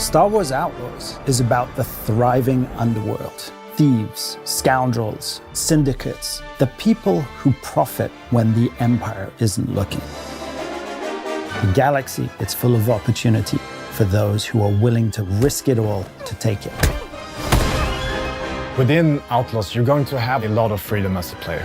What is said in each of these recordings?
Star Wars Outlaws is about the thriving underworld. Thieves, scoundrels, syndicates, the people who profit when the Empire isn't looking. The galaxy, it's full of opportunity for those who are willing to risk it all to take it. Within Outlaws, you're going to have a lot of freedom as a player.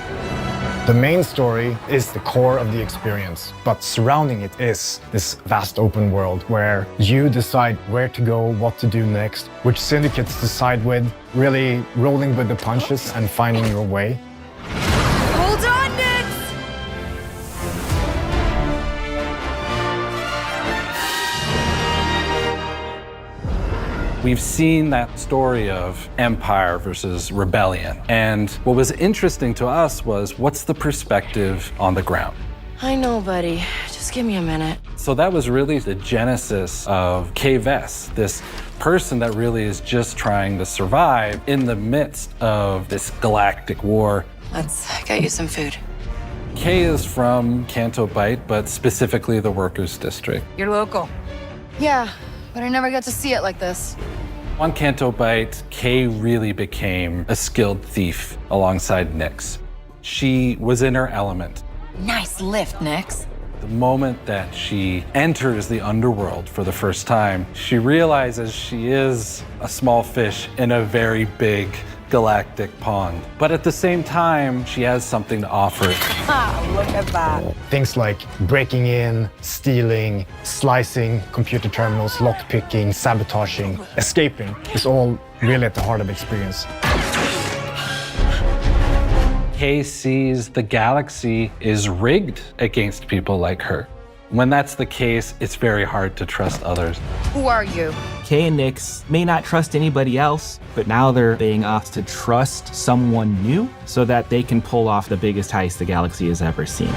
The main story is the core of the experience, but surrounding it is this vast open world where you decide where to go, what to do next, which syndicates to side with, really rolling with the punches and finding your way. Hold on, Nix! We've seen that story of empire versus rebellion. And what was interesting to us was, what's the perspective on the ground? I know, buddy. Just give me a minute. So that was really the genesis of Kay Vess, this person that really is just trying to survive in the midst of this galactic war. Let's get you some food. Kay is from Canto Bight, but specifically the Workers' District. You're local. Yeah, but I never get to see it like this. On Canto Bight, Kay really became a skilled thief alongside Nix. She was in her element. Nice lift, Nix. The moment that she enters the underworld for the first time, she realizes she is a small fish in a very big galactic pond. But at the same time, she has something to offer. Ah, look at that. Things like breaking in, stealing, slicing computer terminals, lockpicking, sabotaging, escaping is all really at the heart of the experience. Kay sees the galaxy is rigged against people like her. When that's the case, it's very hard to trust others. Who are you? Kay and Nix may not trust anybody else, but now they're being asked to trust someone new so that they can pull off the biggest heist the galaxy has ever seen.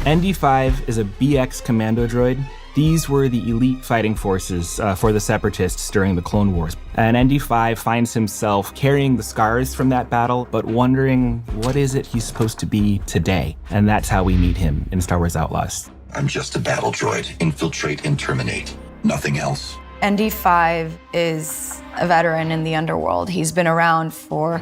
ND5 is a BX commando droid. These were the elite fighting forces for the Separatists during the Clone Wars. And ND5 finds himself carrying the scars from that battle, but wondering what is it he's supposed to be today. And that's how we meet him in Star Wars Outlaws. I'm just a battle droid. Infiltrate and terminate. Nothing else. ND5 is a veteran in the underworld. He's been around for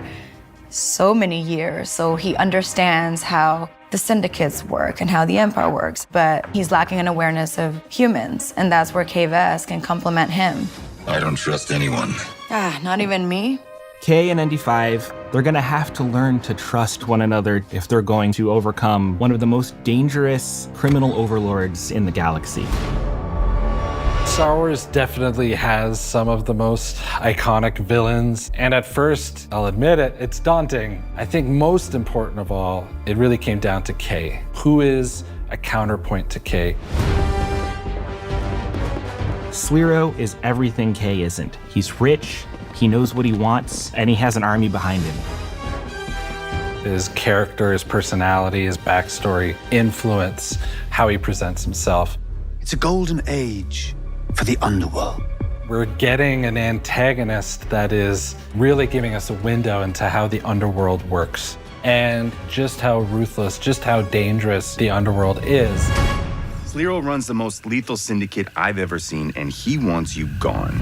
so many years, so he understands how the syndicates work and how the Empire works, but he's lacking an awareness of humans, and that's where Kay Vess can complement him. I don't trust anyone. Ah, not even me? Kay and ND5, they're gonna have to learn to trust one another if they're going to overcome one of the most dangerous criminal overlords in the galaxy. Star Wars definitely has some of the most iconic villains, and at first, I'll admit it, it's daunting. I think most important of all, it really came down to Kay. Who is a counterpoint to Kay? Sliro is everything Kay isn't. He's rich, he knows what he wants, and he has an army behind him. His character, his personality, his backstory influence how he presents himself. It's a golden age for the underworld. We're getting an antagonist that is really giving us a window into how the underworld works and just how ruthless, just how dangerous the underworld is. Sliro runs the most lethal syndicate I've ever seen, and he wants you gone.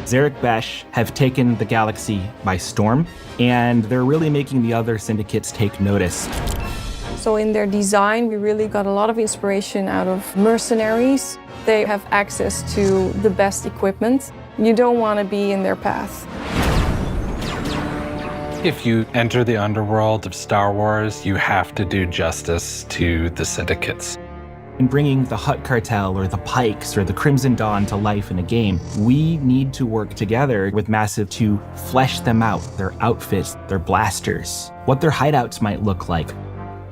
Zarek Besh have taken the galaxy by storm, and they're really making the other syndicates take notice. So in their design, we really got a lot of inspiration out of mercenaries. They have access to the best equipment. You don't want to be in their path. If you enter the underworld of Star Wars, you have to do justice to the syndicates. In bringing the Hutt Cartel or the Pikes or the Crimson Dawn to life in a game, we need to work together with Massive to flesh them out, their outfits, their blasters, what their hideouts might look like.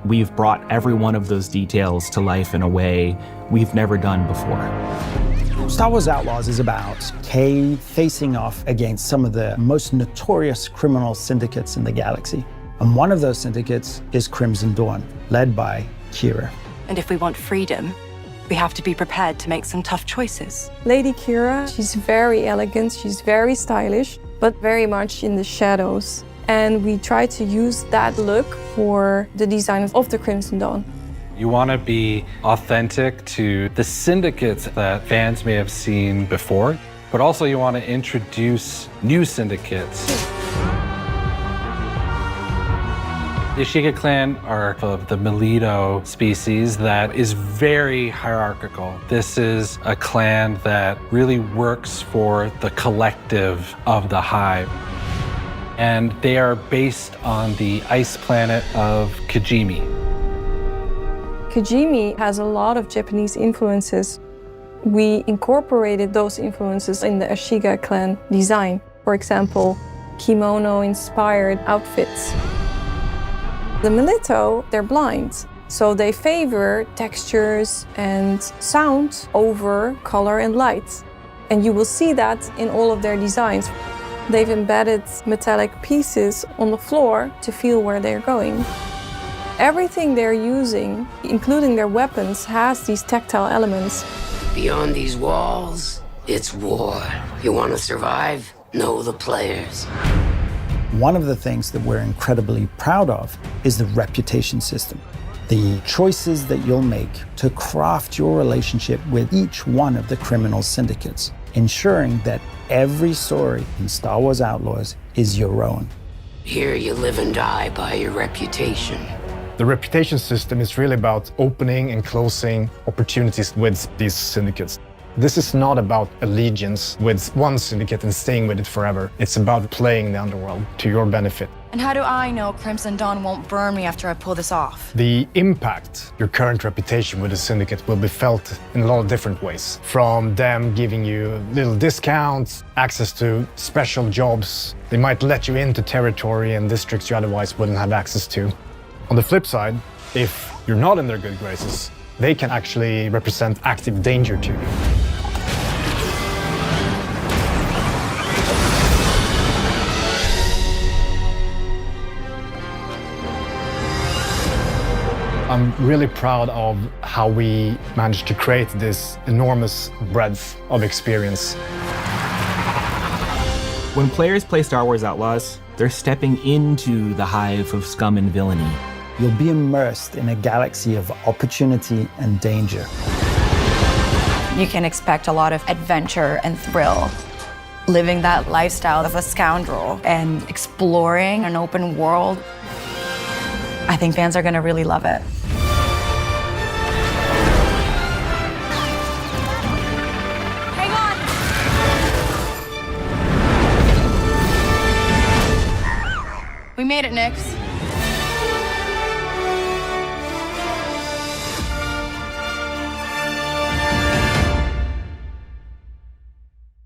We've brought every one of those details to life in a way we've never done before. Star Wars Outlaws is about Kay facing off against some of the most notorious criminal syndicates in the galaxy. And one of those syndicates is Crimson Dawn, led by Kira. And if we want freedom, we have to be prepared to make some tough choices. Lady Kira, she's very elegant, she's very stylish, but very much in the shadows. And we try to use that look for the design of the Crimson Dawn. You want to be authentic to the syndicates that fans may have seen before, but also you want to introduce new syndicates. The Ashiga clan are of the Melito species that is very hierarchical. This is a clan that really works for the collective of the hive. And they are based on the ice planet of Kijimi. Kijimi has a lot of Japanese influences. We incorporated those influences in the Ashiga clan design. For example, kimono-inspired outfits. The Melito, they're blind, so they favor textures and sound over color and light. And you will see that in all of their designs. They've embedded metallic pieces on the floor to feel where they're going. Everything they're using, including their weapons, has these tactile elements. Beyond these walls, it's war. You want to survive? Know the players. One of the things that we're incredibly proud of is the reputation system. The choices that you'll make to craft your relationship with each one of the criminal syndicates, ensuring that every story in Star Wars Outlaws is your own. Here you live and die by your reputation. The reputation system is really about opening and closing opportunities with these syndicates. This is not about allegiance with one syndicate and staying with it forever. It's about playing the underworld to your benefit. And how do I know Crimson Dawn won't burn me after I pull this off? The impact your current reputation with the syndicate will be felt in a lot of different ways. From them giving you little discounts, access to special jobs. They might let you into territory and districts you otherwise wouldn't have access to. On the flip side, if you're not in their good graces, they can actually represent active danger to you. I'm really proud of how we managed to create this enormous breadth of experience. When players play Star Wars Outlaws, they're stepping into the hive of scum and villainy. You'll be immersed in a galaxy of opportunity and danger. You can expect a lot of adventure and thrill. Living that lifestyle of a scoundrel and exploring an open world. I think fans are going to really love it. Hang on! We made it, Nix.